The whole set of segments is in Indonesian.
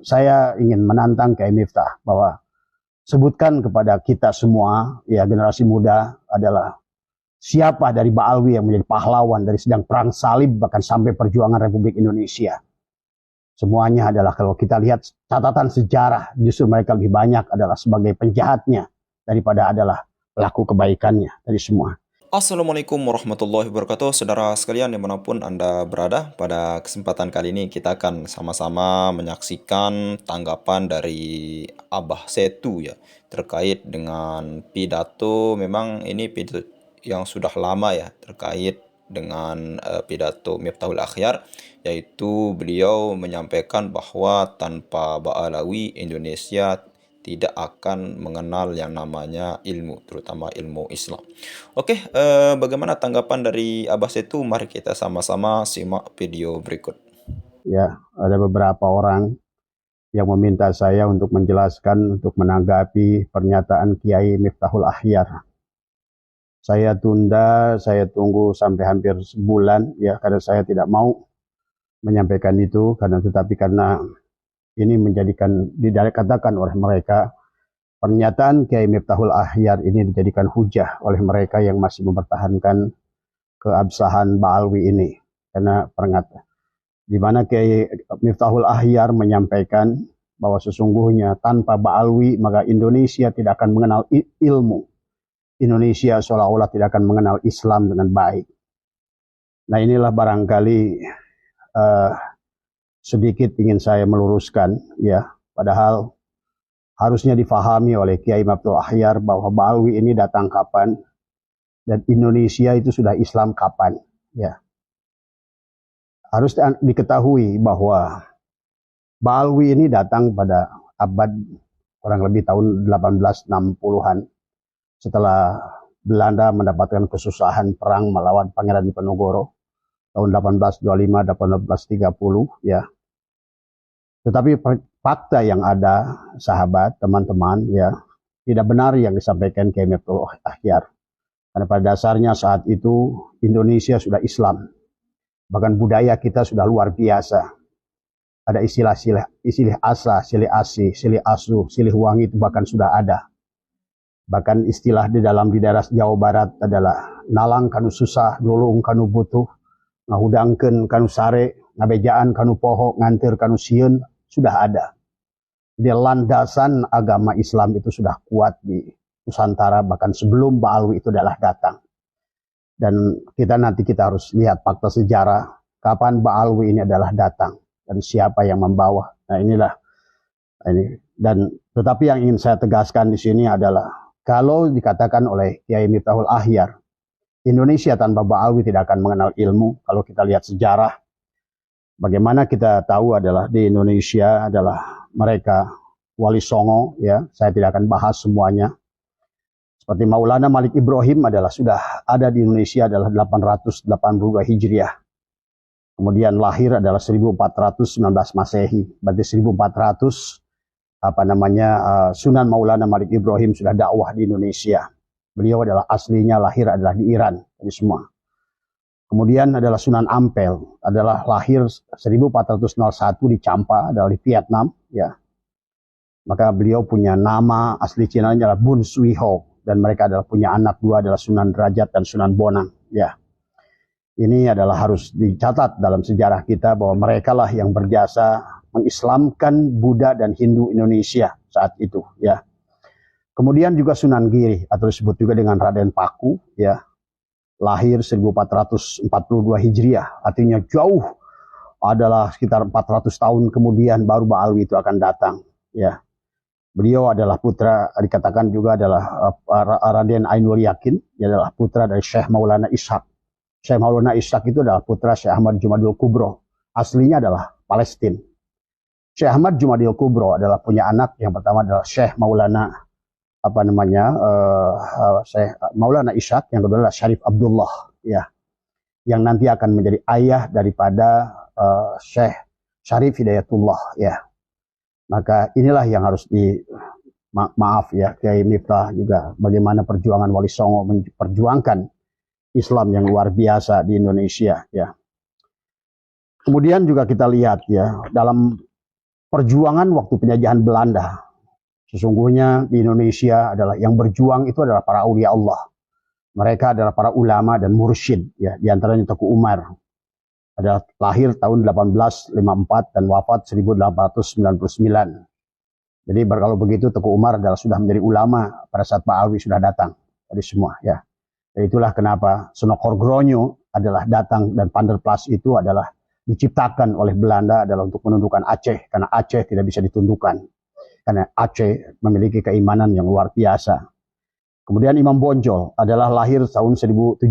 saya ingin menantang Kiai Miftah bahwa sebutkan kepada kita semua, ya generasi muda, adalah siapa dari Ba'alwi yang menjadi pahlawan dari sedang perang salib bahkan sampai perjuangan Republik Indonesia. Semuanya adalah, kalau kita lihat catatan sejarah, justru mereka lebih banyak adalah sebagai penjahatnya daripada adalah pelaku kebaikannya dari semua. Assalamualaikum warahmatullahi wabarakatuh, saudara sekalian dimanapun Anda berada. Pada kesempatan kali ini kita akan sama-sama menyaksikan tanggapan dari Abah Setu ya, terkait dengan pidato. Memang ini pidato yang sudah lama ya, terkait dengan pidato Miftahul Akhyar, yaitu beliau menyampaikan bahwa tanpa Ba'alawi Indonesia tidak akan mengenal yang namanya ilmu, terutama ilmu Islam. Oke, bagaimana tanggapan dari Abah Setu? Mari kita sama-sama simak video berikut. Ya, ada beberapa orang yang meminta saya untuk menjelaskan, untuk menanggapi pernyataan Kiai Miftahul Akhyar. Saya tunda, saya tunggu sampai hampir sebulan ya, karena saya tidak mau menyampaikan itu, karena ini menjadikan, dikatakan oleh mereka, pernyataan Kiai Miftahul Akhyar ini dijadikan hujah oleh mereka yang masih mempertahankan keabsahan Ba'alwi ini. Karena di mana Kiai Miftahul Akhyar menyampaikan bahwa sesungguhnya tanpa Ba'alwi maka Indonesia tidak akan mengenal ilmu. Indonesia seolah-olah tidak akan mengenal Islam dengan baik. Nah, inilah barangkali sedikit ingin saya meluruskan ya, padahal harusnya difahami oleh Kiai Miftahul Akhyar bahwa Ba'alwi ini datang kapan dan Indonesia itu sudah Islam kapan ya. Harus diketahui bahwa Ba'alwi ini datang pada abad kurang lebih tahun 1860-an, setelah Belanda mendapatkan kesusahan perang melawan Pangeran Diponegoro tahun 1825-1830 ya. Tetapi fakta yang ada, sahabat, teman-teman ya, tidak benar yang disampaikan Kiai Miftahul Akhyar. Karena pada dasarnya saat itu Indonesia sudah Islam. Bahkan budaya kita sudah luar biasa. Ada istilah asa, silih asi, silih asu, silih wangi itu bahkan sudah ada. Bahkan istilah di daerah Jawa Barat adalah nalang kanu susah, dulung kanu butuh, ngahudangkeun kanu sare, ngabejaan kanu poho, ngantir kanu sieun, sudah ada. Jadi landasan agama Islam itu sudah kuat di Nusantara bahkan sebelum Ba'alwi itu adalah datang. Dan kita harus lihat fakta sejarah kapan Ba'alwi ini adalah datang dan siapa yang membawa. Nah, inilah ini. Dan tetapi yang ingin saya tegaskan di sini adalah kalau dikatakan oleh Kiai Miftahul Akhyar, Indonesia tanpa Ba'alwi tidak akan mengenal ilmu. Kalau kita lihat sejarah, bagaimana kita tahu adalah di Indonesia adalah mereka Wali Songo ya. Saya tidak akan bahas semuanya. Seperti Maulana Malik Ibrahim adalah sudah ada di Indonesia adalah 882 Hijriah. Kemudian lahir adalah 1419 Masehi. Berarti 1400 Sunan Maulana Malik Ibrahim sudah dakwah di Indonesia. Beliau adalah aslinya lahir adalah di Iran, ini semua. Kemudian adalah Sunan Ampel, adalah lahir 1401 di Champa, adalah di Vietnam, ya. Maka beliau punya nama asli Cina adalah Bun Sui Ho, dan mereka adalah punya anak dua adalah Sunan Derajat dan Sunan Bonang, ya. Ini adalah harus dicatat dalam sejarah kita bahwa mereka lah yang berjasa mengislamkan Buddha dan Hindu Indonesia saat itu ya. Kemudian juga Sunan Giri atau disebut juga dengan Raden Paku ya. Lahir 1442 Hijriah, artinya jauh adalah sekitar 400 tahun kemudian baru Ba'alwi itu akan datang ya. Beliau adalah putra, dikatakan juga adalah Raden Ainul Yakin, dia adalah putra dari Syekh Maulana Ishaq. Syekh Maulana Ishaq itu adalah putra Syekh Ahmad Jumadil Kubro. Aslinya adalah Palestina. Syekh Ahmad Jumadil Kubro adalah punya anak yang pertama adalah Syekh Maulana Syekh Maulana Ishaq, yang kedua adalah Syarif Abdullah ya, yang nanti akan menjadi ayah daripada Syekh Syarif Hidayatullah ya. Maka inilah yang harus maaf ya Kiai Miftah juga bagaimana perjuangan Wali Songo memperjuangkan Islam yang luar biasa di Indonesia ya. Kemudian juga kita lihat ya dalam perjuangan waktu penjajahan Belanda. Sesungguhnya di Indonesia adalah yang berjuang itu adalah para aulia Allah. Mereka adalah para ulama dan mursyid, ya, di antaranya Teguh Umar. Adalah lahir tahun 1854 dan wafat 1899. Jadi kalau begitu Teguh Umar adalah sudah menjadi ulama pada saat Pak Alwi sudah datang. Jadi semua, ya. Dan itulah kenapa Sonokorgronyo adalah datang dan Panderplas itu adalah diciptakan oleh Belanda adalah untuk menundukkan Aceh, karena Aceh tidak bisa ditundukkan. Karena Aceh memiliki keimanan yang luar biasa. Kemudian Imam Bonjol adalah lahir tahun 1772,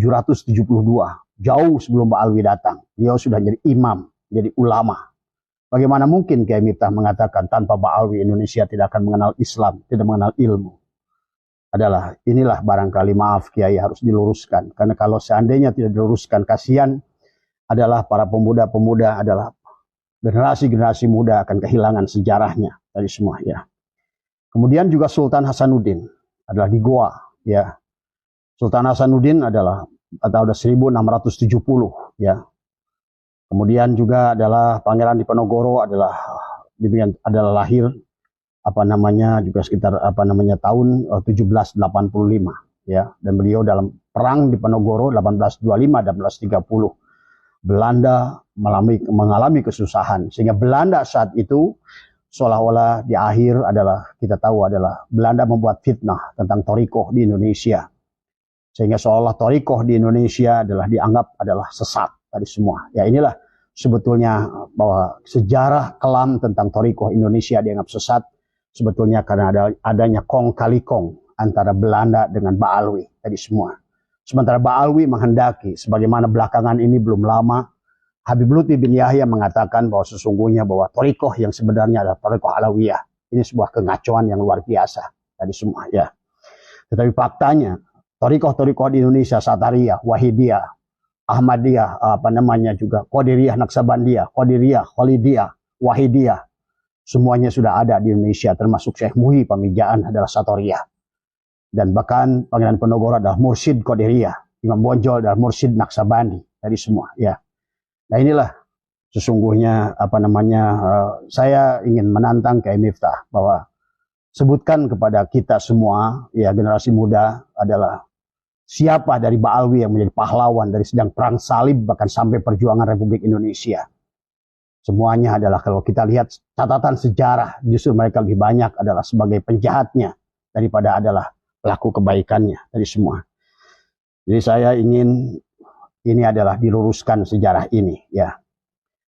jauh sebelum Pak Alwi datang. Dia sudah jadi imam, jadi ulama. Bagaimana mungkin Kiai Miftah mengatakan tanpa Pak Alwi Indonesia tidak akan mengenal Islam, tidak mengenal ilmu? Inilah barangkali, maaf Kiai, harus diluruskan. Karena kalau seandainya tidak diluruskan, kasihan adalah para pemuda-pemuda, adalah generasi-generasi muda akan kehilangan sejarahnya dari semua, ya. Kemudian juga Sultan Hasanuddin adalah di Goa, ya. Sultan Hasanuddin adalah tahun 1670, ya. Kemudian juga adalah Pangeran Diponegoro adalah lahir juga sekitar tahun 1785, ya. Dan beliau dalam perang Diponegoro 1825-1830 Belanda mengalami kesusahan, sehingga Belanda saat itu seolah-olah di akhir adalah kita tahu adalah Belanda membuat fitnah tentang Thorikoh di Indonesia, sehingga seolah Thorikoh di Indonesia adalah dianggap adalah sesat tadi semua. Ya, inilah sebetulnya bahwa sejarah kelam tentang Thorikoh Indonesia dianggap sesat sebetulnya karena adanya kong kali kong antara Belanda dengan Baalwi tadi semua. Sementara Baalwi menghendaki, sebagaimana belakangan ini belum lama Habib Lutfi bin Yahya mengatakan bahwa sesungguhnya bahwa Thorikoh yang sebenarnya adalah Thorikoh Alawiyah. Ini sebuah kengacauan yang luar biasa tadi semua, ya. Tetapi faktanya Thorikoh di Indonesia, Satariyah, Wahidiyah, Ahmadiyah, juga Qadiriyah, Naksabandiyah, Qadiriyah, Khalidiyah, Wahidiyah, semuanya sudah ada di Indonesia, termasuk Syekh Muhi Pamijaan adalah Satoriyah. Dan bahkan Pangeran Diponegoro adalah mursyid Qadiriyah, Imam Bonjol adalah mursyid Naksabandi, dari semua, ya. Nah, inilah sesungguhnya saya ingin menantang Kiai Miftah bahwa sebutkan kepada kita semua, ya, generasi muda, adalah siapa dari Baalwi yang menjadi pahlawan dari sedang perang salib bahkan sampai perjuangan Republik Indonesia. Semuanya adalah, kalau kita lihat catatan sejarah, justru mereka lebih banyak adalah sebagai penjahatnya daripada adalah pelaku kebaikannya dari semua. Jadi saya ingin ini adalah diluruskan sejarah ini, ya.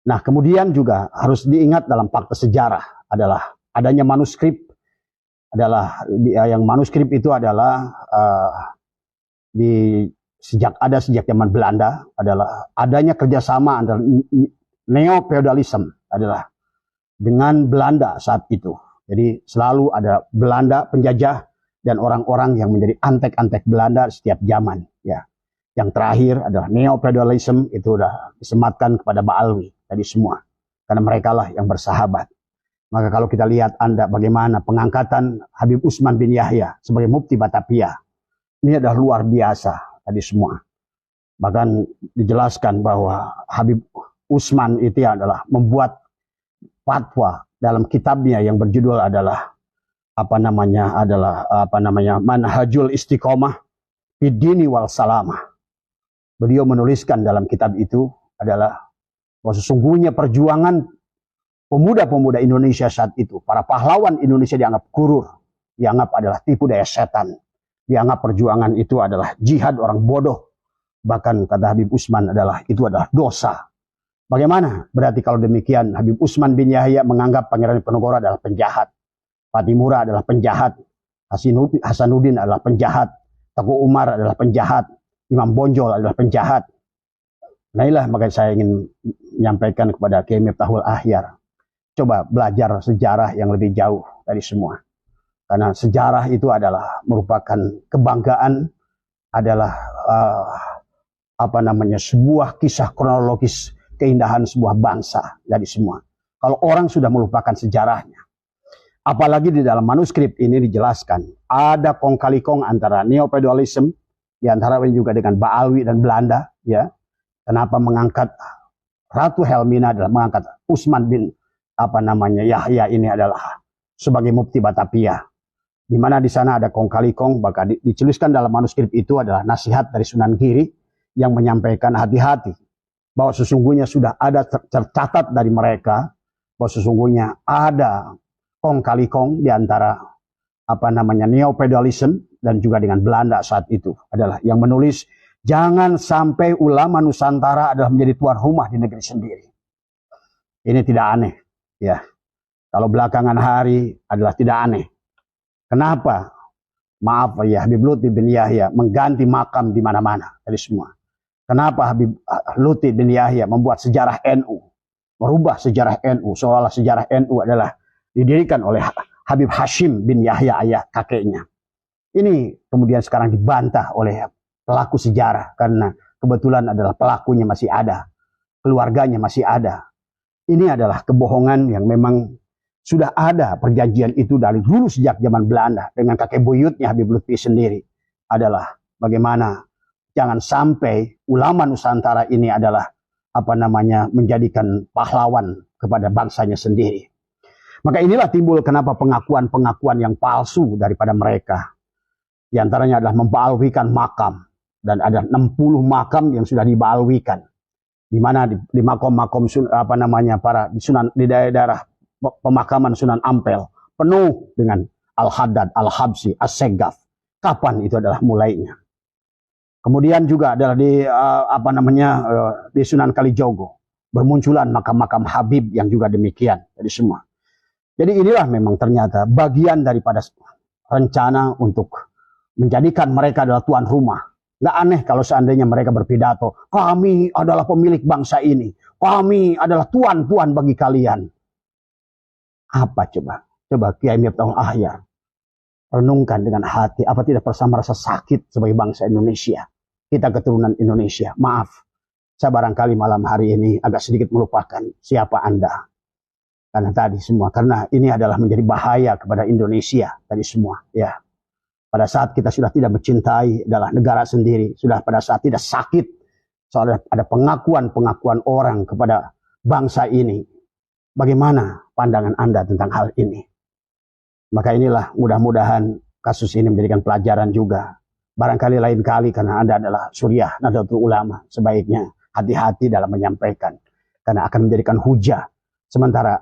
Nah, kemudian juga harus diingat dalam fakta sejarah adalah adanya manuskrip, yang manuskrip itu adalah sejak zaman Belanda adalah adanya kerjasama antara neo-feudalism adalah dengan Belanda saat itu. Jadi selalu ada Belanda penjajah dan orang-orang yang menjadi antek-antek Belanda setiap zaman, ya. Yang terakhir adalah neo-feudalism, itu sudah disematkan kepada Baalwi tadi semua, karena mereka lah yang bersahabat. Maka kalau kita lihat bagaimana pengangkatan Habib Usman bin Yahya sebagai Mufti Batavia, ini adalah luar biasa tadi semua. Bahkan dijelaskan bahwa Habib Usman itu adalah membuat fatwa dalam kitabnya yang berjudul adalah Manhajul Istiqomah Fid-Dini wal Salamah. Beliau menuliskan dalam kitab itu adalah bahwa sesungguhnya perjuangan pemuda-pemuda Indonesia saat itu, para pahlawan Indonesia dianggap gurur, dianggap adalah tipu daya setan, dianggap perjuangan itu adalah jihad orang bodoh. Bahkan kata Habib Usman itu adalah dosa. Bagaimana? Berarti kalau demikian Habib Usman bin Yahya menganggap Pangeran Diponegoro adalah penjahat, Patimura adalah penjahat, Hasanuddin adalah penjahat, Teguh Umar adalah penjahat, Imam Bonjol adalah penjahat. Nah, inilah makanya saya ingin menyampaikan kepada Kiai Miftahul Ahyar, coba belajar sejarah yang lebih jauh dari semua. Karena sejarah itu adalah merupakan kebanggaan, adalah sebuah kisah kronologis keindahan sebuah bangsa dari semua. Kalau orang sudah melupakan sejarahnya, apalagi di dalam manuskrip ini dijelaskan ada kong kali kong antara neo-feudalism, di antara juga dengan Baalwi dan Belanda, ya. Kenapa mengangkat Ratu Helmina adalah mengangkat Yahya ini adalah sebagai mufti Batavia, di mana di sana ada kong kali kong, bahkan dituliskan dalam manuskrip itu adalah nasihat dari Sunan Giri yang menyampaikan hati-hati bahwa sesungguhnya sudah ada tercatat dari mereka bahwa sesungguhnya ada kong kali kong di antara neopedalism dan juga dengan Belanda saat itu adalah yang menulis jangan sampai ulama Nusantara adalah menjadi tuan rumah di negeri sendiri. Ini tidak aneh, ya. Kalau belakangan hari adalah tidak aneh. Kenapa? Maaf ya, Habib Lutfi bin Yahya mengganti makam di mana-mana dari semua. Kenapa Habib Lutfi bin Yahya membuat sejarah NU, merubah sejarah NU, seolah sejarah NU adalah didirikan oleh Habib Hashim bin Yahya, ayah kakeknya. Ini kemudian sekarang dibantah oleh pelaku sejarah karena kebetulan adalah pelakunya masih ada, keluarganya masih ada. Ini adalah kebohongan yang memang sudah ada perjanjian itu dari dulu sejak zaman Belanda dengan kakek buyutnya Habib Lutfi sendiri. Adalah bagaimana jangan sampai ulama Nusantara ini adalah menjadikan pahlawan kepada bangsanya sendiri. Maka inilah timbul kenapa pengakuan-pengakuan yang palsu daripada mereka. Di antaranya adalah membaalwikan makam. Dan ada 60 makam yang sudah dibaalwikan. Di mana di makom-makom di daerah pemakaman Sunan Ampel penuh dengan Al-Haddad, Al-Habsyi, As-Segaf. Kapan itu adalah mulainya? Kemudian juga adalah di Sunan Kalijogo bermunculan makam-makam Habib yang juga demikian dari semua. Jadi inilah memang ternyata bagian daripada rencana untuk menjadikan mereka adalah tuan rumah. Gak aneh kalau seandainya mereka berpidato, kami adalah pemilik bangsa ini, kami adalah tuan-tuan bagi kalian. Apa coba? Coba Kiai Miftahul Ahyar renungkan dengan hati, apa tidak pernah merasa sakit sebagai bangsa Indonesia? Kita keturunan Indonesia. Maaf, saya barangkali malam hari ini agak sedikit melupakan siapa Anda. Karena ini adalah menjadi bahaya kepada Indonesia tadi semua, ya. Pada saat kita sudah tidak mencintai adalah negara sendiri, sudah pada saat tidak sakit, soalnya ada pengakuan-pengakuan orang kepada bangsa ini. Bagaimana pandangan Anda tentang hal ini? Maka inilah mudah-mudahan kasus ini menjadikan pelajaran juga. Barangkali lain kali karena Anda adalah suriah Nahdlatul Ulama, sebaiknya hati-hati dalam menyampaikan. Karena akan menjadikan hujah. Sementara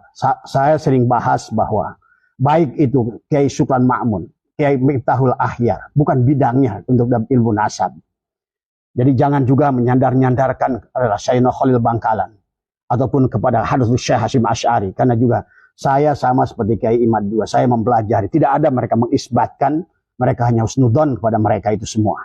saya sering bahas bahwa baik itu Kiai Supran Ma'mun, Kiai Miftahul Ahyar, bukan bidangnya untuk dalam ilmu nasab. Jadi jangan juga menyandar-nyandarkan adalah Sayyidina Khalil Bangkalan ataupun kepada Hadratus Syekh Hasyim Asy'ari, karena juga saya sama seperti Kiai Imad juga, saya mempelajari, tidak ada mereka mengisbatkan, mereka hanya husnudzon kepada mereka itu semua.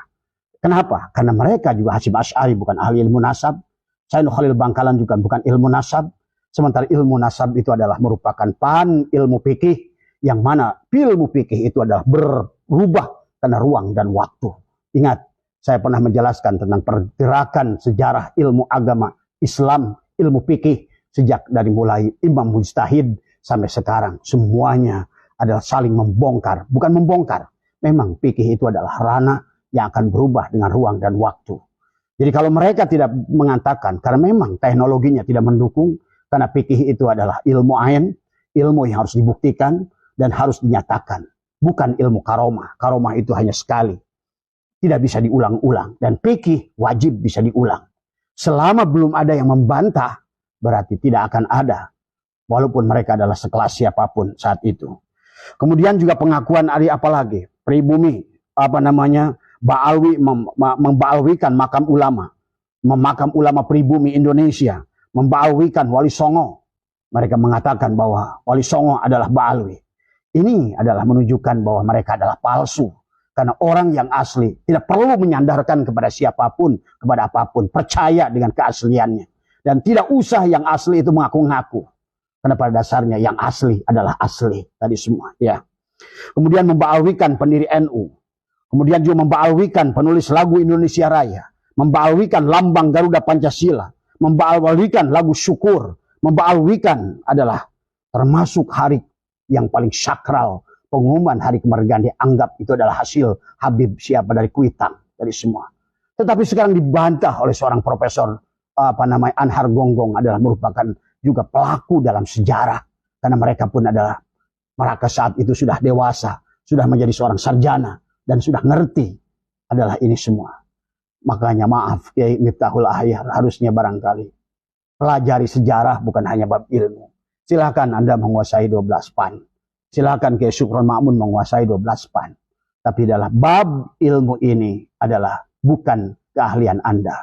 Kenapa? Karena mereka juga Hasyim Asy'ari bukan ahli ilmu nasab, Sayyidina Khalil Bangkalan juga bukan ilmu nasab, sementara ilmu nasab itu adalah merupakan pan ilmu fikih, yang mana ilmu fikih itu adalah berubah karena ruang dan waktu. Ingat, saya pernah menjelaskan tentang pergerakan sejarah ilmu agama Islam, ilmu fikih sejak dari mulai Imam Mujtahid sampai sekarang. Semuanya adalah saling membongkar, bukan membongkar. Memang fikih itu adalah ranah yang akan berubah dengan ruang dan waktu. Jadi kalau mereka tidak mengatakan, karena memang teknologinya tidak mendukung, karena fikih itu adalah ilmu ain, ilmu yang harus dibuktikan, dan harus dinyatakan. Bukan ilmu karomah. Karomah itu hanya sekali. Tidak bisa diulang-ulang. Dan fikih wajib bisa diulang. Selama belum ada yang membantah, berarti tidak akan ada. Walaupun mereka adalah sekelas siapapun saat itu. Kemudian juga pengakuan dari apa lagi? Pribumi, Ba'alwi, memba'alwikan makam ulama. Memakam ulama pribumi Indonesia. Memba'alwikan Wali Songo. Mereka mengatakan bahwa Wali Songo adalah Ba'alwi. Ini adalah menunjukkan bahwa mereka adalah palsu. Karena orang yang asli tidak perlu menyandarkan kepada siapapun, kepada apapun. Percaya dengan keasliannya. Dan tidak usah yang asli itu mengaku-ngaku. Karena pada dasarnya yang asli adalah asli. Tadi semua. Ya. Kemudian memba'alwikan pendiri NU. Kemudian juga memba'alwikan penulis lagu Indonesia Raya. Memba'alwikan lambang Garuda Pancasila. Memba'alwikan lagu Syukur. Memba'alwikan adalah termasuk hari yang paling sakral, pengumuman hari kemerdekaan dianggap itu adalah hasil Habib siapa dari Kuitang, dari semua. Tetapi sekarang dibantah oleh seorang profesor Anhar Gonggong adalah merupakan juga pelaku dalam sejarah. Karena mereka pun mereka saat itu sudah dewasa, sudah menjadi seorang sarjana, dan sudah ngerti adalah ini semua. Makanya maaf, Kiai Miftahul Ahyar, harusnya barangkali pelajari sejarah bukan hanya bab ilmu. Silakan Anda menguasai 12 pan. Silakan Kiai Syukron Ma'mun menguasai 12 pan. Tapi adalah bab ilmu ini adalah bukan keahlian Anda.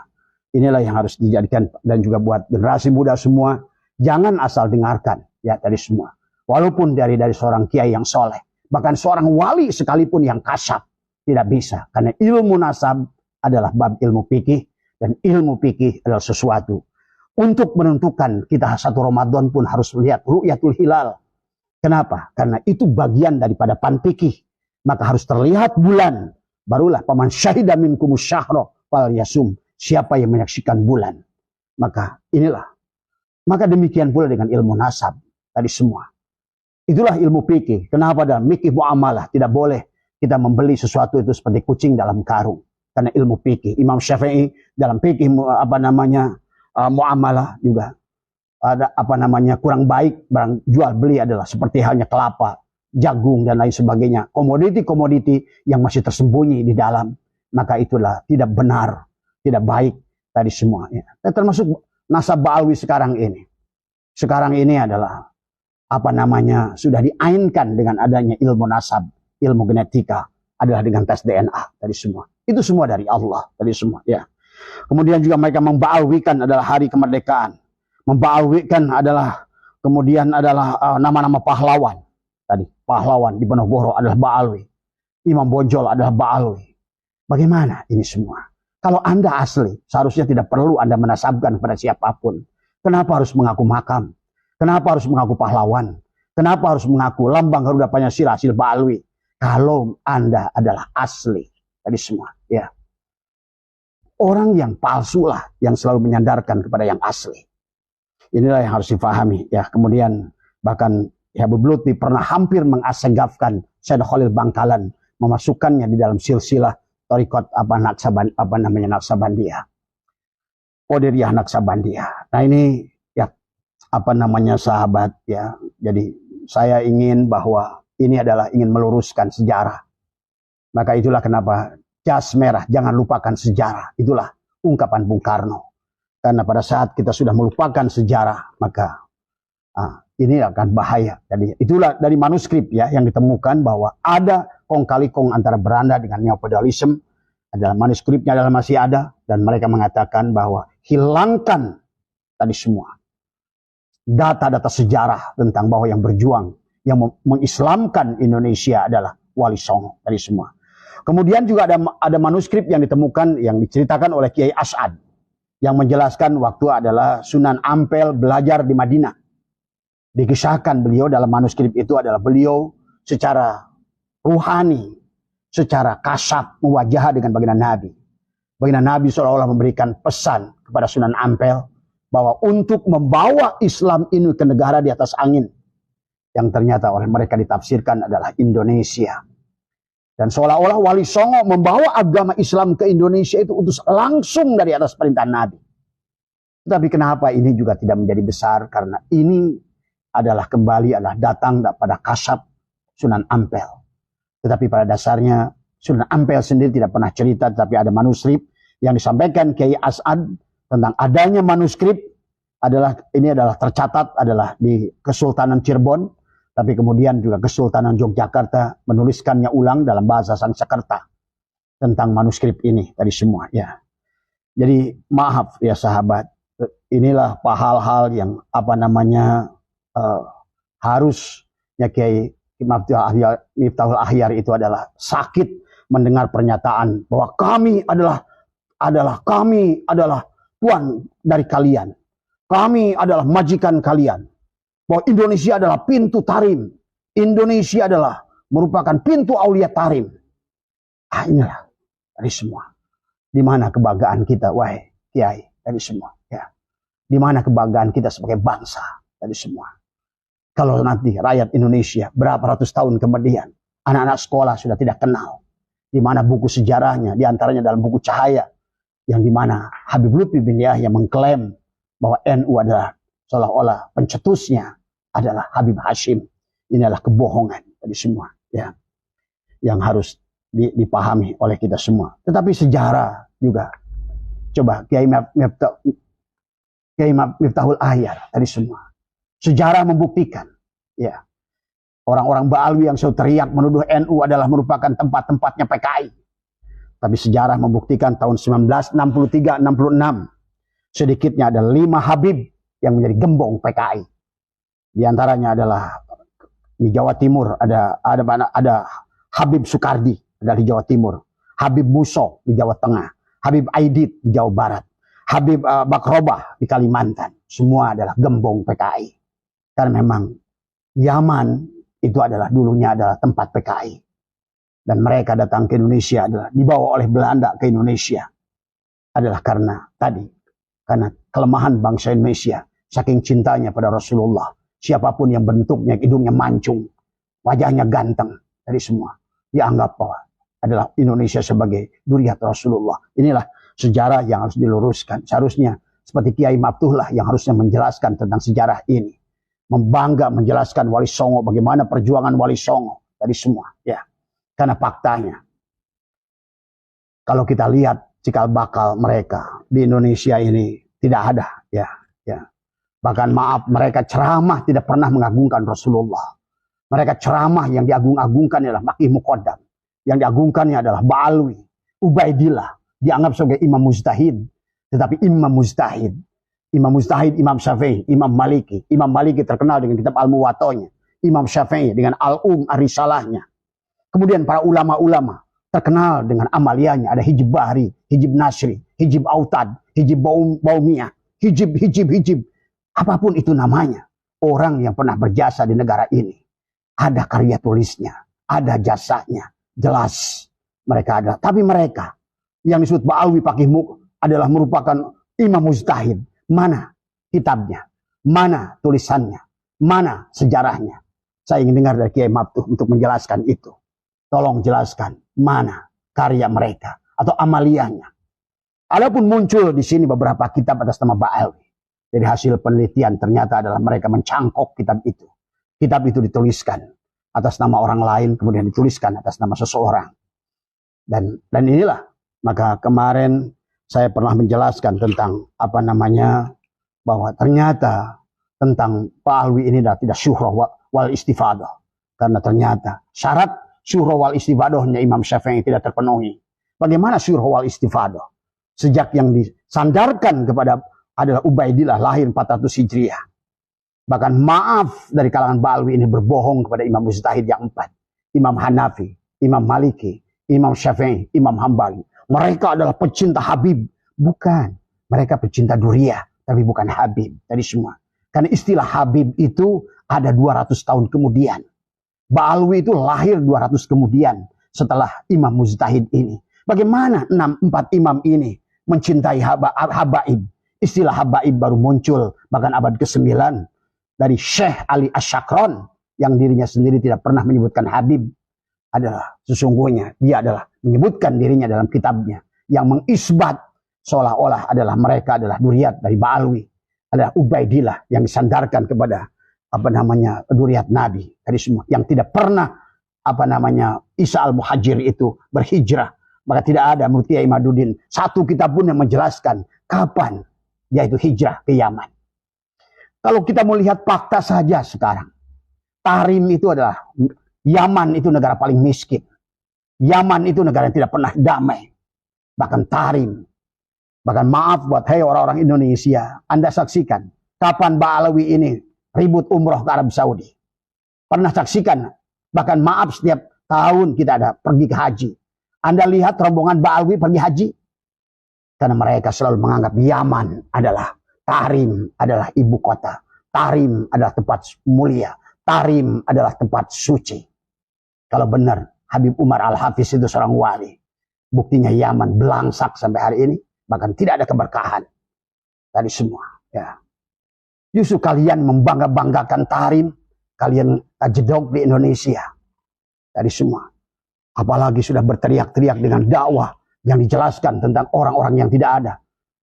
Inilah yang harus dijadikan, dan juga buat generasi muda semua, jangan asal dengarkan ya dari semua. Walaupun dari seorang kiai yang soleh, bahkan seorang wali sekalipun yang kasyaf, tidak bisa. Karena ilmu nasab adalah bab ilmu fikih, dan ilmu fikih adalah sesuatu. Untuk menentukan kita satu Ramadan pun harus melihat ru'yatul hilal. Kenapa? Karena itu bagian daripada pan fikih. Maka harus terlihat bulan. Barulah paman syahida minkumus syahra fal yasum. Siapa yang menyaksikan bulan. Maka inilah. Maka demikian pula dengan ilmu nasab. Tadi semua. Itulah ilmu fikih. Kenapa dalam fikih muamalah tidak boleh kita membeli sesuatu itu seperti kucing dalam karung. Karena ilmu fikih. Imam Syafi'i dalam fikih muamalah juga ada kurang baik, barang jual beli adalah seperti halnya kelapa, jagung dan lain sebagainya, komoditi-komoditi yang masih tersembunyi di dalam, maka itulah tidak benar, tidak baik tadi semua ya. Termasuk nasab Ba'alwi sekarang ini adalah sudah diainkan dengan adanya ilmu nasab, ilmu genetika adalah dengan tes DNA tadi semua. Itu semua dari Allah tadi semua ya. Kemudian juga mereka memba'alwikan adalah hari kemerdekaan. Memba'alwikan adalah kemudian nama-nama pahlawan. Tadi pahlawan di Penogoro adalah Ba'alwi. Imam Bonjol adalah Ba'alwi. Bagaimana ini semua? Kalau Anda asli, seharusnya tidak perlu Anda menasabkan kepada siapapun. Kenapa harus mengaku makam? Kenapa harus mengaku pahlawan? Kenapa harus mengaku lambang Garuda Pancasila hasil Ba'alwi? Kalau Anda adalah asli. Tadi semua ya. Orang yang palsu lah yang selalu menyandarkan kepada yang asli. Inilah yang harus difahami ya. Kemudian bahkan Habib Lutfi pernah hampir mengasegafkan Syed Khalil Bangkalan, memasukkannya di dalam silsilah Thariqat Naksabandiyah. Qadiriyah Naksabandiyah. Nah ini ya sahabat ya. Jadi saya ingin bahwa ini adalah ingin meluruskan sejarah. Maka itulah kenapa jas merah, jangan lupakan sejarah. Itulah ungkapan Bung Karno. Karena pada saat kita sudah melupakan sejarah, maka ini akan bahaya. Jadi itulah dari manuskrip ya yang ditemukan bahwa ada kong kali kong antara Belanda dengan neofeudalisme. Adalah manuskripnya masih ada, dan mereka mengatakan bahwa hilangkan tadi semua data-data sejarah tentang bahwa yang berjuang, yang mengislamkan Indonesia adalah Wali Songo tadi semua. Kemudian juga ada manuskrip yang ditemukan yang diceritakan oleh Kiai As'ad yang menjelaskan waktu adalah Sunan Ampel belajar di Madinah. Dikisahkan beliau dalam manuskrip itu adalah beliau secara ruhani, secara kasat mewajah dengan baginda Nabi. Baginda Nabi seolah-olah memberikan pesan kepada Sunan Ampel bahwa untuk membawa Islam ini ke negara di atas angin, yang ternyata oleh mereka ditafsirkan adalah Indonesia. Dan seolah-olah Wali Songo membawa agama Islam ke Indonesia itu utus langsung dari atas perintah Nabi. Tapi kenapa ini juga tidak menjadi besar? Karena ini adalah datang pada kasab Sunan Ampel. Tetapi pada dasarnya Sunan Ampel sendiri tidak pernah cerita, tetapi ada manuskrip yang disampaikan Kiai As'ad tentang adanya manuskrip ini adalah tercatat adalah di Kesultanan Cirebon. Tapi kemudian juga Kesultanan Yogyakarta menuliskannya ulang dalam bahasa Sanskerta tentang manuskrip ini tadi semua ya. Jadi maaf ya sahabat, inilah hal-hal yang harusnya Kiai Miftahul Ahyar itu adalah sakit mendengar pernyataan bahwa kami adalah tuan dari kalian, kami adalah majikan kalian. Bahwa Indonesia adalah pintu tarim. Indonesia adalah merupakan pintu Aulia Tarim. Inilah dari semua. Di mana kebanggaan kita, wahai Kiai, dari semua. Ya. Di mana kebanggaan kita sebagai bangsa, dari semua. Kalau nanti rakyat Indonesia berapa ratus tahun kemudian, anak-anak sekolah sudah tidak kenal. Di mana buku sejarahnya, di antaranya dalam buku Cahaya, yang di mana Habib Lutfi bin Yahya mengklaim bahwa NU adalah seolah-olah pencetusnya adalah Habib Hashim. Ini adalah kebohongan tadi semua, ya, yang harus dipahami oleh kita semua. Tetapi sejarah juga, coba Kiai Miftahul Ahyar tadi semua, sejarah membuktikan, ya, orang-orang Ba'alwi yang selalu teriak menuduh NU adalah merupakan tempat-tempatnya PKI. Tapi sejarah membuktikan tahun 1963-66 sedikitnya ada 5 Habib yang menjadi gembong PKI. Di antaranya adalah di Jawa Timur ada Habib Sukardi dari Jawa Timur, Habib Muso di Jawa Tengah, Habib Aidit di Jawa Barat, Habib Bakrobah di Kalimantan. Semua adalah gembong PKI. Karena memang Yaman itu adalah dulunya adalah tempat PKI. Dan mereka datang ke Indonesia adalah dibawa oleh Belanda ke Indonesia. Adalah karena kelemahan bangsa Indonesia, saking cintanya pada Rasulullah. Siapapun yang bentuknya, hidungnya mancung, wajahnya ganteng, dari semua dianggap bahwa adalah Indonesia sebagai duriat Rasulullah. Inilah sejarah yang harus diluruskan. Seharusnya seperti Kiai Mabtuhlah yang harusnya menjelaskan tentang sejarah ini. Membangga menjelaskan Wali Songo, bagaimana perjuangan Wali Songo, dari semua, ya. Karena faktanya, kalau kita lihat cikal bakal mereka di Indonesia ini tidak ada, ya. Bahkan maaf, mereka ceramah tidak pernah mengagungkan Rasulullah. Mereka ceramah yang diagung-agungkan adalah Maqih Muqaddam, yang diagungkannya adalah Ba'alwi, Ubaidillah, dianggap sebagai imam mujtahid, tetapi imam mujtahid, Imam Syafi'i, Imam Maliki. Imam Maliki terkenal dengan kitab Al-Muwatta'nya, Imam Syafi'i dengan Al-Um Ar-Risalahnya. Kemudian para ulama-ulama terkenal dengan amaliyahnya. Ada Hijib Bahri, Hijib Nasri, Hijib Autad, Hijib Baumiyah, Hijib. Apapun itu namanya. Orang yang pernah berjasa di negara ini. Ada karya tulisnya, ada jasanya. Jelas mereka ada. Tapi mereka yang disebut Ba'alwi Faqih adalah merupakan imam mujtahid. Mana kitabnya? Mana tulisannya? Mana sejarahnya? Saya ingin dengar dari Kiai Mabtuh untuk menjelaskan itu. Tolong jelaskan mana karya mereka atau amaliyahnya. Adapun muncul di sini beberapa kitab atas nama Ba'alwi. Dari hasil penelitian ternyata adalah mereka mencangkok kitab itu. Kitab itu dituliskan atas nama orang lain, kemudian dituliskan atas nama seseorang. Dan inilah, maka kemarin saya pernah menjelaskan tentang bahwa ternyata tentang Ba'alwi ini tidak syuhrah wal istifadah. Karena ternyata syarat syuhrah wal istifadahnya Imam Syafi'i tidak terpenuhi. Bagaimana syuhrah wal istifadah? Sejak yang disandarkan kepada adalah Ubaidillah lahir 400 Hijriah. Bahkan maaf dari kalangan Ba'alwi ini berbohong kepada Imam Mujtahid yang 4. Imam Hanafi, Imam Maliki, Imam Syafi'i, Imam Hambali. Mereka adalah pecinta Habib. Bukan. Mereka pecinta Duriyah. Tapi bukan Habib. Tadi semua. Karena istilah Habib itu ada 200 tahun kemudian. Ba'alwi itu lahir 200 kemudian setelah Imam Mujtahid ini. Bagaimana 4 imam ini mencintai habaib? Istilah habaib baru muncul bahkan abad ke-9 dari Syekh Ali Asyakron yang dirinya sendiri tidak pernah menyebutkan Habib. Adalah sesungguhnya dia adalah menyebutkan dirinya dalam kitabnya yang mengisbat seolah-olah adalah mereka adalah duriat dari Ba'alwi, adalah Ubaidillah yang disandarkan kepada duriat Nabi dari semua yang tidak pernah Isa al-Muhajir itu berhijrah. Maka tidak ada menurut Kiai Imaduddin satu kitab pun yang menjelaskan kapan yaitu hijrah ke Yaman. Kalau kita melihat fakta saja sekarang, Tahrim itu adalah Yaman itu negara paling miskin. Yaman itu negara yang tidak pernah damai. Bahkan Tahrim. Bahkan maaf buat orang-orang Indonesia. Anda saksikan kapan Ba'alwi ini ribut umroh ke Arab Saudi. Pernah saksikan. Bahkan maaf setiap tahun kita ada pergi ke haji. Anda lihat rombongan Ba'alwi pergi haji. Karena mereka selalu menganggap Yaman adalah Tahrim adalah ibu kota. Tahrim adalah tempat mulia. Tahrim adalah tempat suci. Kalau benar Habib Umar Al-Hafiz itu seorang wali. Buktinya Yaman belangsak sampai hari ini. Bahkan tidak ada keberkahan. Tadi semua. Ya. Justru kalian membangga-banggakan Tahrim. Kalian jedok di Indonesia. Tadi semua. Apalagi sudah berteriak-teriak dengan dakwah. Yang dijelaskan tentang orang-orang yang tidak ada.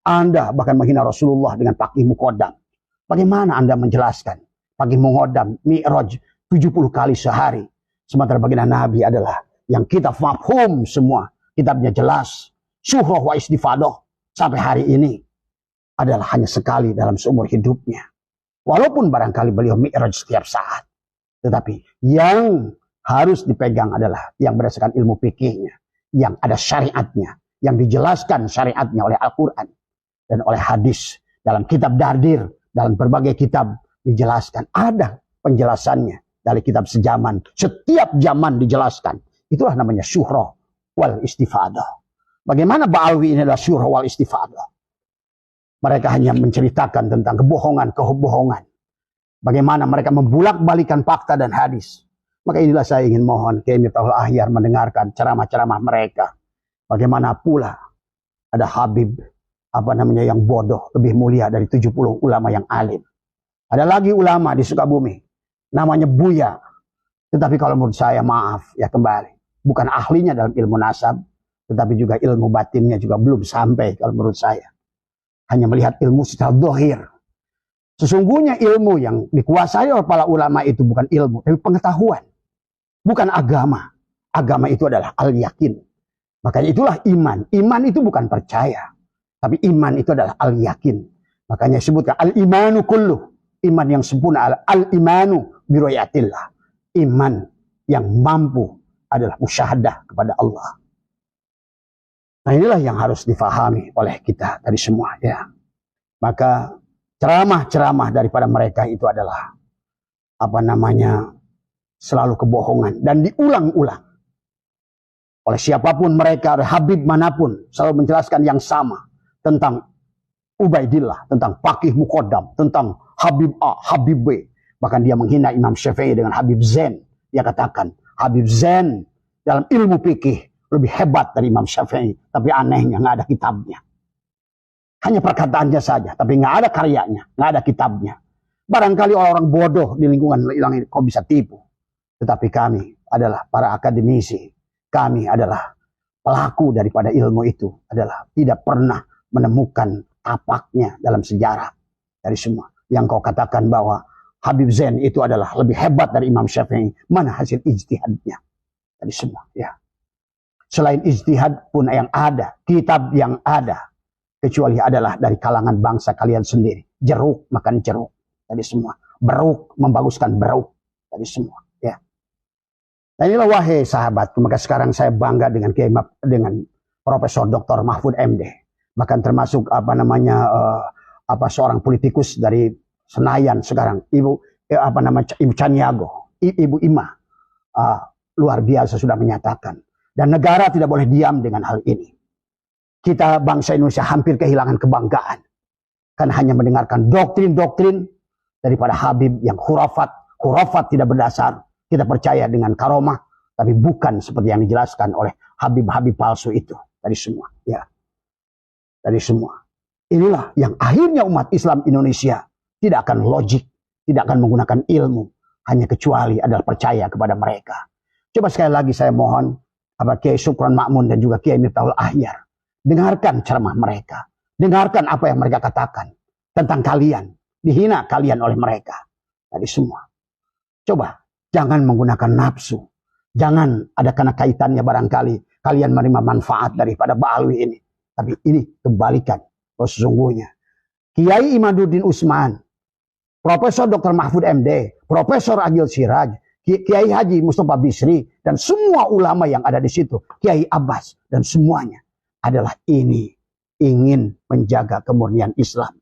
Anda bahkan menghina Rasulullah dengan Faqih Muqaddam. Bagaimana Anda menjelaskan? pagi mengodam, mi'raj 70 kali sehari. Sementara baginda Nabi adalah yang kita mafhum semua. Kitabnya jelas. Syuhrah wa istifadah sampai hari ini adalah hanya sekali dalam seumur hidupnya. Walaupun barangkali beliau mi'raj setiap saat. Tetapi yang harus dipegang adalah yang berdasarkan ilmu fikihnya. Yang ada syariatnya. Yang dijelaskan syariatnya oleh Al-Quran. Dan oleh hadis. Dalam kitab Dardir. Dalam berbagai kitab dijelaskan. Ada penjelasannya. Dari kitab sejaman. Setiap zaman dijelaskan. Itulah namanya syuhrah wal istifadah. Bagaimana Ba'alwi ini adalah syuhrah wal istifadah. Mereka hanya menceritakan tentang kebohongan. Bagaimana mereka membulak-balikan fakta dan hadis. Maka inilah saya ingin mohon Kiai Miftahul Ahyar mendengarkan ceramah-ceramah mereka. Bagaimana pula ada Habib yang bodoh lebih mulia dari 70 ulama yang alim. Ada lagi ulama di Sukabumi namanya Buya. Tetapi kalau menurut saya maaf ya kembali. Bukan ahlinya dalam ilmu nasab. Tetapi juga ilmu batinnya juga belum sampai kalau menurut saya. Hanya melihat ilmu secara dohir. Sesungguhnya ilmu yang dikuasai oleh para ulama itu bukan ilmu. Tapi pengetahuan. Bukan agama. Agama itu adalah al-yakin. Makanya itulah iman. Iman itu bukan percaya. Tapi iman itu adalah al-yakin. Makanya disebutkan al-imanu kulluh. Iman yang sempurna adalah al-imanu biroyatillah. Iman yang mampu adalah musyahadah kepada Allah. Nah inilah yang harus difahami oleh kita dari semua ya. Maka ceramah-ceramah daripada mereka itu adalah selalu kebohongan dan diulang-ulang. Oleh siapapun mereka, Habib manapun selalu menjelaskan yang sama tentang Ubaidillah, tentang Faqih Muqaddam, tentang Habib A, Habib B. Bahkan dia menghina Imam Syafi'i dengan Habib Zain. Dia katakan Habib Zain dalam ilmu fikih lebih hebat dari Imam Syafi'i. Tapi anehnya nggak ada kitabnya. Hanya perkataannya saja. Tapi nggak ada karyanya. Nggak ada kitabnya. Barangkali orang-orang bodoh di lingkungan ini kok bisa tipu. Tetapi kami adalah para akademisi. Kami adalah pelaku daripada ilmu itu. Adalah tidak pernah menemukan tapaknya dalam sejarah. Dari semua. Yang kau katakan bahwa Habib Zain itu adalah lebih hebat dari Imam Syafi'i. Mana hasil ijtihadnya? Dari semua. Ya. Selain ijtihad pun yang ada, kitab yang ada, kecuali adalah dari kalangan bangsa kalian sendiri. Jeruk makan jeruk, dari semua. Beruk membaguskan beruk, dari semua. Ya. Dan inilah wahai sahabat, maka sekarang saya bangga dengan Profesor Dr. Mahfud MD, bahkan termasuk seorang politikus dari Senayan sekarang, Ibu Caniago, Ibu Ima, luar biasa sudah menyatakan. Dan negara tidak boleh diam dengan hal ini. Kita bangsa Indonesia hampir kehilangan kebanggaan. Kan hanya mendengarkan doktrin-doktrin daripada Habib yang khurafat. Khurafat tidak berdasar. Kita percaya dengan karomah. Tapi bukan seperti yang dijelaskan oleh Habib-Habib palsu itu. Dari semua. Ya. Dari semua. Inilah yang akhirnya umat Islam Indonesia tidak akan logik. Tidak akan menggunakan ilmu. Hanya kecuali adalah percaya kepada mereka. Coba sekali lagi saya mohon. Kiai Syukron Ma'mun dan juga Kiai Miftahul Ahyar. Dengarkan ceramah mereka. Dengarkan apa yang mereka katakan. Tentang kalian. Dihina kalian oleh mereka. Dari semua. Coba. Jangan menggunakan nafsu. Jangan ada kena kaitannya barangkali. Kalian menerima manfaat daripada Ba'alwi ini. Tapi ini kebalikan. Sesungguhnya. Kiai Imaduddin Usman. Profesor Dr. Mahfud MD. Profesor Agil Siraj. Kiai Haji Mustafa Bisri dan semua ulama yang ada di situ, Kiai Abbas dan semuanya adalah ini ingin menjaga kemurnian Islam.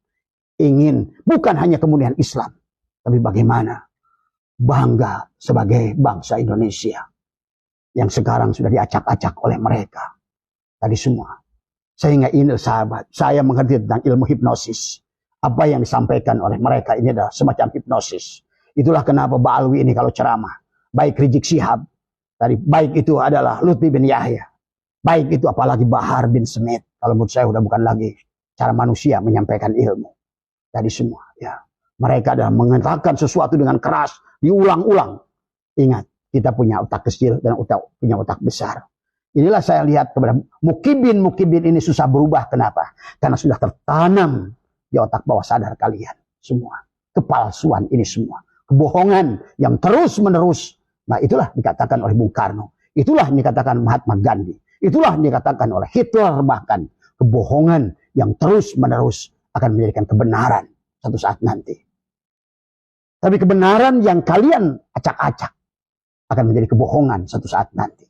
Ingin bukan hanya kemurnian Islam, tapi bagaimana bangga sebagai bangsa Indonesia yang sekarang sudah diacak-acak oleh mereka. Tadi semua. Sehingga ini sahabat, saya mengerti tentang ilmu hipnosis. Apa yang disampaikan oleh mereka ini adalah semacam hipnosis. Itulah kenapa Ba'alwi ini kalau ceramah. Baik Rizik Syihab. Baik itu adalah Lutfi bin Yahya. Baik itu apalagi Bahar bin Smith. Kalau menurut saya sudah bukan lagi cara manusia menyampaikan ilmu. Tadi semua. Ya. Mereka adalah mengatakan sesuatu dengan keras. Diulang-ulang. Ingat. Kita punya otak kecil dan punya otak besar. Inilah saya lihat kepada mukibin ini susah berubah. Kenapa? Karena sudah tertanam di otak bawah sadar kalian. Semua. Kepalsuan ini semua. kebohongan yang terus-menerus. Nah, itulah dikatakan oleh Bung Karno. Itulah dikatakan Mahatma Gandhi. Itulah dikatakan oleh Hitler bahkan. Kebohongan yang terus-menerus akan menjadikan kebenaran satu saat nanti. Tapi kebenaran yang kalian acak-acak akan menjadi kebohongan satu saat nanti.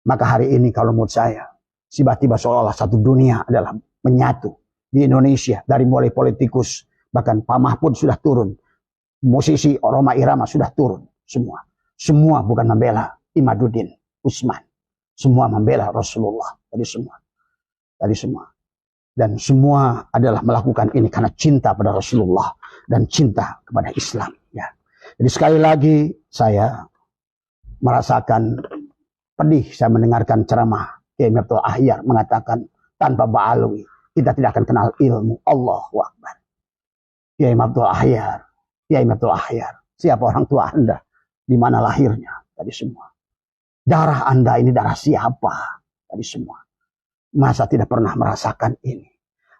Maka hari ini kalau menurut saya, tiba-tiba seolah-olah satu dunia adalah menyatu di Indonesia. Dari mulai politikus, bahkan Pak Mahfud sudah turun. Musisi Roma Irama sudah turun. Semua. Semua bukan membela Imaduddin Usman. Semua membela Rasulullah. Tadi semua. Dan semua adalah melakukan ini karena cinta pada Rasulullah dan cinta kepada Islam. Ya. Jadi sekali lagi saya merasakan pedih saya mendengarkan ceramah Kiai Miftaul Ahyar mengatakan tanpa Ba'alwi kita tidak akan kenal ilmu. Allahu Akbar. Kiai Miftaul Ahyar, siapa orang tua Anda? Di mana lahirnya? Tadi semua. Darah Anda ini darah siapa? Tadi semua. Masa tidak pernah merasakan ini?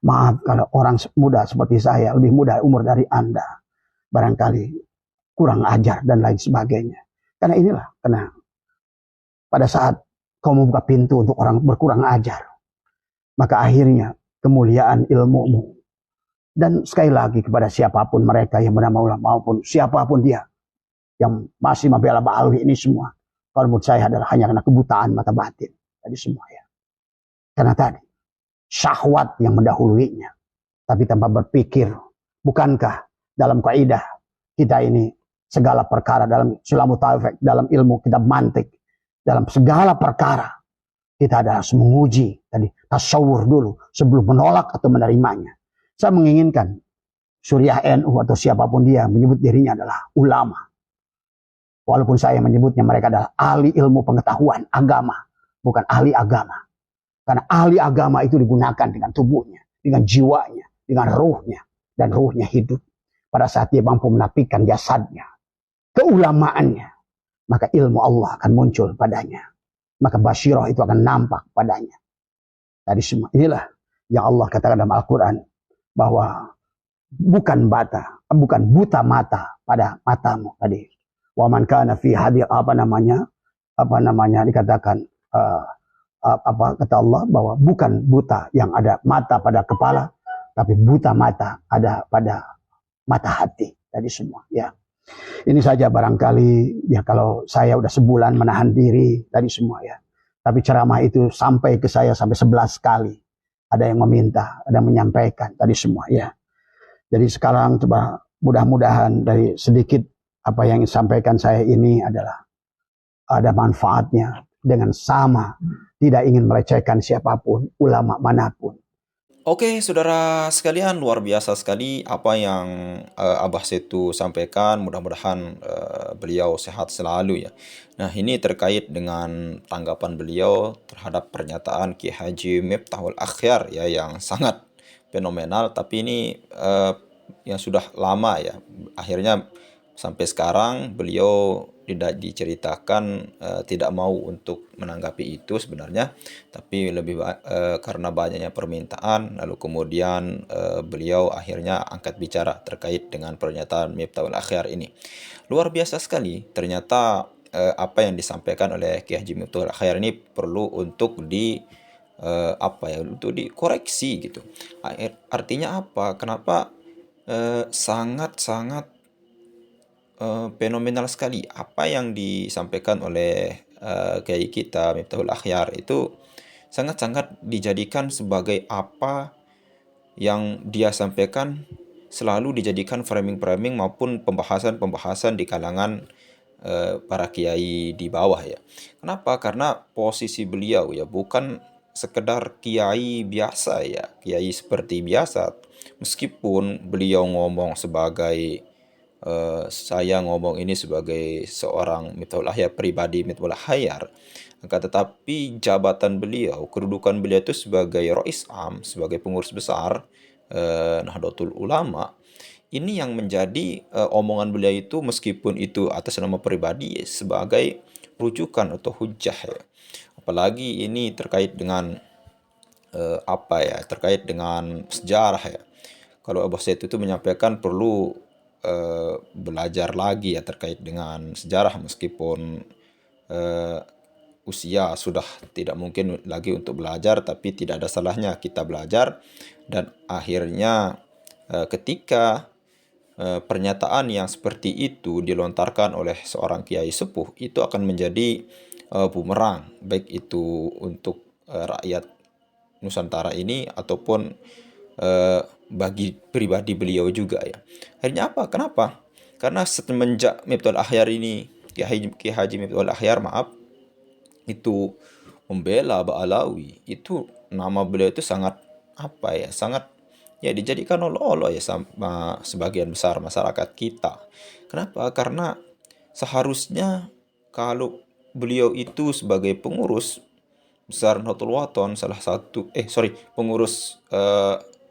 Maaf kalau orang muda seperti saya, lebih muda umur dari Anda, barangkali kurang ajar dan lain sebagainya. Karena pada saat kau membuka pintu untuk orang berkurang ajar, maka akhirnya kemuliaan ilmumu. Dan sekali lagi kepada siapapun mereka yang bernama ulama maupun siapapun dia yang masih membela Ba'alwi ini semua, kalau menurut saya adalah hanya karena kebutaan mata batin. Tadi semua ya. Karena tadi syahwat yang mendahuluinya. Tapi tanpa berpikir, bukankah dalam kaidah kita ini segala perkara dalam Sulamut Taufik, dalam ilmu kitab mantik, dalam segala perkara kita harus menguji tadi tasawur dulu sebelum menolak atau menerimanya. Saya menginginkan Suriah NU atau siapapun dia menyebut dirinya adalah ulama. Walaupun saya menyebutnya mereka adalah ahli ilmu pengetahuan agama, bukan ahli agama. Karena ahli agama itu digunakan dengan tubuhnya, dengan jiwanya, dengan ruhnya. Dan ruhnya hidup. Pada saat dia mampu menapikan jasadnya, keulamaannya, maka ilmu Allah akan muncul padanya. Maka basyirah itu akan nampak padanya. Dari semua inilah yang Allah katakan dalam Al-Quran, bahwa bukan buta mata pada matamu tadi. Wa man kana fi hadir dikatakan kata Allah bahwa bukan buta yang ada mata pada kepala, tapi buta mata ada pada mata hati. Tadi semua ya. Ini saja barangkali ya, kalau saya udah sebulan menahan diri tadi semua ya. Tapi ceramah itu sampai ke saya sampai 11 kali. Ada yang meminta, ada yang menyampaikan tadi semua ya. Jadi sekarang coba mudah-mudahan dari sedikit apa yang disampaikan saya ini adalah ada manfaatnya, dengan sama tidak ingin melecehkan siapapun, ulama manapun. Oke, saudara sekalian, luar biasa sekali apa yang Abah Setu sampaikan. Mudah-mudahan beliau sehat selalu ya. Nah, ini terkait dengan tanggapan beliau terhadap pernyataan Ki Haji Miftaul Akhyar ya, yang sangat fenomenal. Tapi ini yang sudah lama ya. Akhirnya sampai sekarang beliau tidak diceritakan tidak mau untuk menanggapi itu sebenarnya, tapi lebih karena banyaknya permintaan, lalu kemudian beliau akhirnya angkat bicara terkait dengan pernyataan Miftaul Akhyar ini. Luar biasa sekali, ternyata apa yang disampaikan oleh Ki Haji Miftaul Akhyar ini perlu untuk untuk dikoreksi gitu. Artinya apa? Kenapa sangat-sangat fenomenal sekali apa yang disampaikan oleh Kiai kita Miftaul Akhyar itu sangat-sangat dijadikan sebagai apa yang dia sampaikan, selalu dijadikan framing-framing maupun pembahasan-pembahasan di kalangan para kiai di bawah ya. Kenapa? Karena posisi beliau ya bukan sekedar kiai biasa ya, kiai seperti biasa. Meskipun beliau ngomong sebagai saya ngomong ini sebagai seorang Miftaul Akhyar, pribadi Miftaul Akhyar, akan tetapi jabatan beliau, kedudukan beliau itu sebagai Rais Am, sebagai pengurus besar Nahdlatul Ulama, ini yang menjadi omongan beliau itu, meskipun itu atas nama pribadi, sebagai rujukan atau hujah ya. Apalagi ini terkait dengan terkait dengan sejarah ya. Kalau Abah Said itu menyampaikan perlu belajar lagi ya terkait dengan sejarah, meskipun eh, usia sudah tidak mungkin lagi untuk belajar, tapi tidak ada salahnya kita belajar. Dan akhirnya ketika pernyataan yang seperti itu dilontarkan oleh seorang kiai sepuh, itu akan menjadi bumerang, baik itu untuk rakyat Nusantara ini ataupun bagi pribadi beliau juga ya. Akhirnya apa? Kenapa? Karena semenjak Miftahul Akhyar ini, Ki Haji Miftahul Akhyar, maaf, itu membela Ba'alawi, itu nama beliau itu sangat apa ya, sangat ya dijadikan olok-olok ya sama sebagian besar masyarakat kita. Kenapa? Karena seharusnya kalau beliau itu sebagai pengurus besar Nahdlatul Wathon, pengurus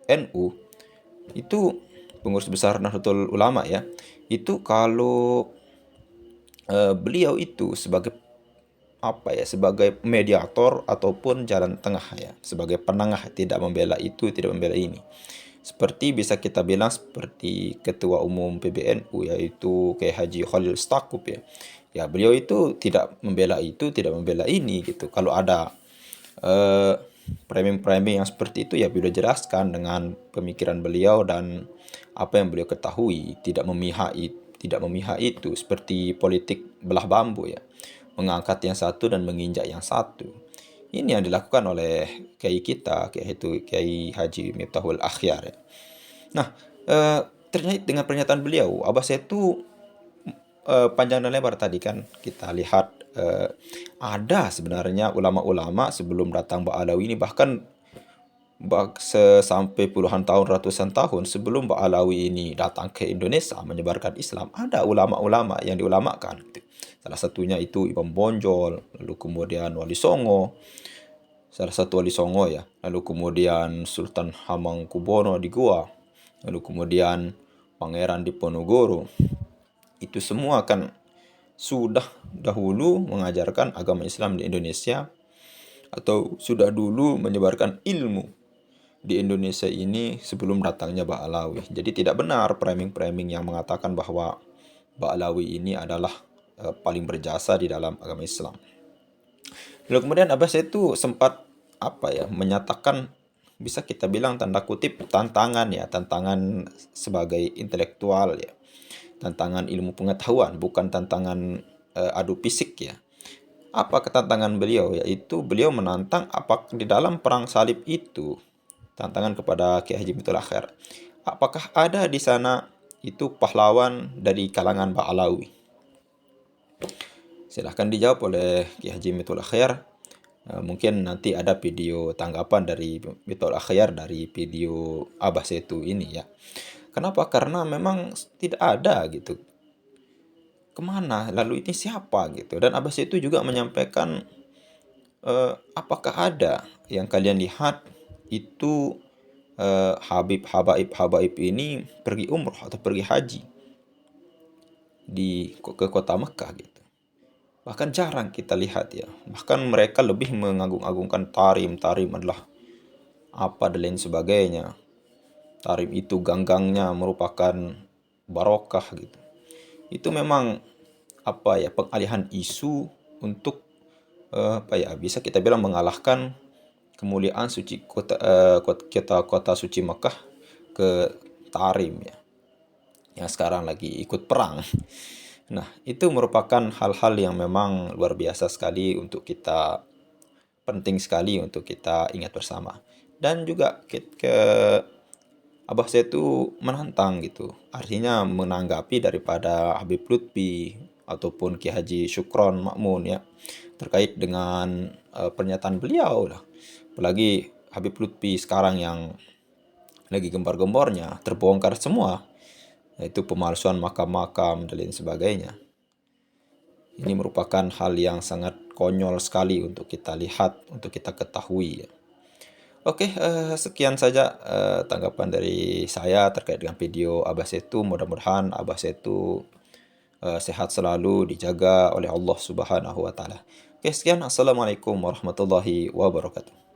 NU, itu pengurus besar Nahdlatul Ulama ya, itu kalau beliau itu sebagai apa ya, sebagai mediator ataupun jalan tengah ya, sebagai penengah, tidak membela itu, tidak membela ini. Seperti bisa kita bilang seperti Ketua Umum PBNU, yaitu Kiai Haji Khalil Stakuf ya. Ya, beliau itu tidak membela itu, tidak membela ini gitu. Kalau ada framing-framing yang seperti itu, ya beliau jelaskan dengan pemikiran beliau dan apa yang beliau ketahui, tidak memihak itu, seperti politik belah bambu ya, mengangkat yang satu dan menginjak yang satu. Ini yang dilakukan oleh kiai kita, yaitu Kiai Haji Miftahul Akhyar ya. Nah, terkait dengan pernyataan beliau, Abah Setu panjang dan lebar tadi kan kita lihat, ada sebenarnya ulama-ulama sebelum datang Ba'alawi ini, bahkan sampai puluhan tahun, ratusan tahun sebelum Ba'alawi ini datang ke Indonesia menyebarkan Islam, ada ulama-ulama yang diulamakan gitu. Salah satunya itu Imam Bonjol, lalu kemudian Wali Songo, salah satu Wali Songo ya, lalu kemudian Sultan Hamengkubuwono di Goa, lalu kemudian Pangeran Diponegoro. Itu semua kan sudah dahulu mengajarkan agama Islam di Indonesia, atau sudah dulu menyebarkan ilmu di Indonesia ini sebelum datangnya Ba'alawi. Jadi tidak benar framing-framing yang mengatakan bahwa Ba'alawi ini adalah paling berjasa di dalam agama Islam. Lalu kemudian Abbas itu sempat apa ya, menyatakan, bisa kita bilang tanda kutip tantangan ya, tantangan sebagai intelektual ya, tantangan ilmu pengetahuan, bukan tantangan adu fisik ya. Apa ketantangan beliau? Yaitu beliau menantang apakah di dalam perang salib itu, tantangan kepada Kiai Haji Miftahul Akhyar, apakah ada di sana itu pahlawan dari kalangan Ba'alawi? Silahkan dijawab oleh Kiai Haji Miftahul Akhyar. Mungkin nanti ada video tanggapan dari Miftahul Akhyar dari video Abah Setu ini ya. Kenapa? Karena memang tidak ada gitu. Kemana? Lalu ini siapa gitu? Dan Abah Setu juga menyampaikan, apakah ada yang kalian lihat itu Habaib ini pergi umroh atau pergi haji ke kota Mekah gitu. Bahkan jarang kita lihat ya. Bahkan mereka lebih mengagung-agungkan tarim. Tarim adalah apa dan lain sebagainya. Tarim itu ganggangnya merupakan barokah gitu. Itu memang apa ya, pengalihan isu untuk bisa kita bilang mengalahkan kemuliaan suci kota suci Mekah ke Tarim ya, yang sekarang lagi ikut perang. Nah, itu merupakan hal-hal yang memang luar biasa sekali untuk kita, penting sekali untuk kita ingat bersama. Dan juga Abah Setu menantang gitu, artinya menanggapi daripada Habib Lutfi ataupun Ki Haji Syukron Makmun ya, terkait dengan pernyataan beliau lah. Apalagi Habib Lutfi sekarang yang lagi gembar-gembornya terbongkar semua, yaitu pemalsuan makam-makam dan lain sebagainya. Ini merupakan hal yang sangat konyol sekali untuk kita lihat, untuk kita ketahui ya. Oke, sekian saja tanggapan dari saya terkait dengan video Abah Setu. Mudah-mudahan Abah Setu sehat selalu, dijaga oleh Allah Subhanahu wa Ta'ala. Oke, sekian. Assalamualaikum warahmatullahi wabarakatuh.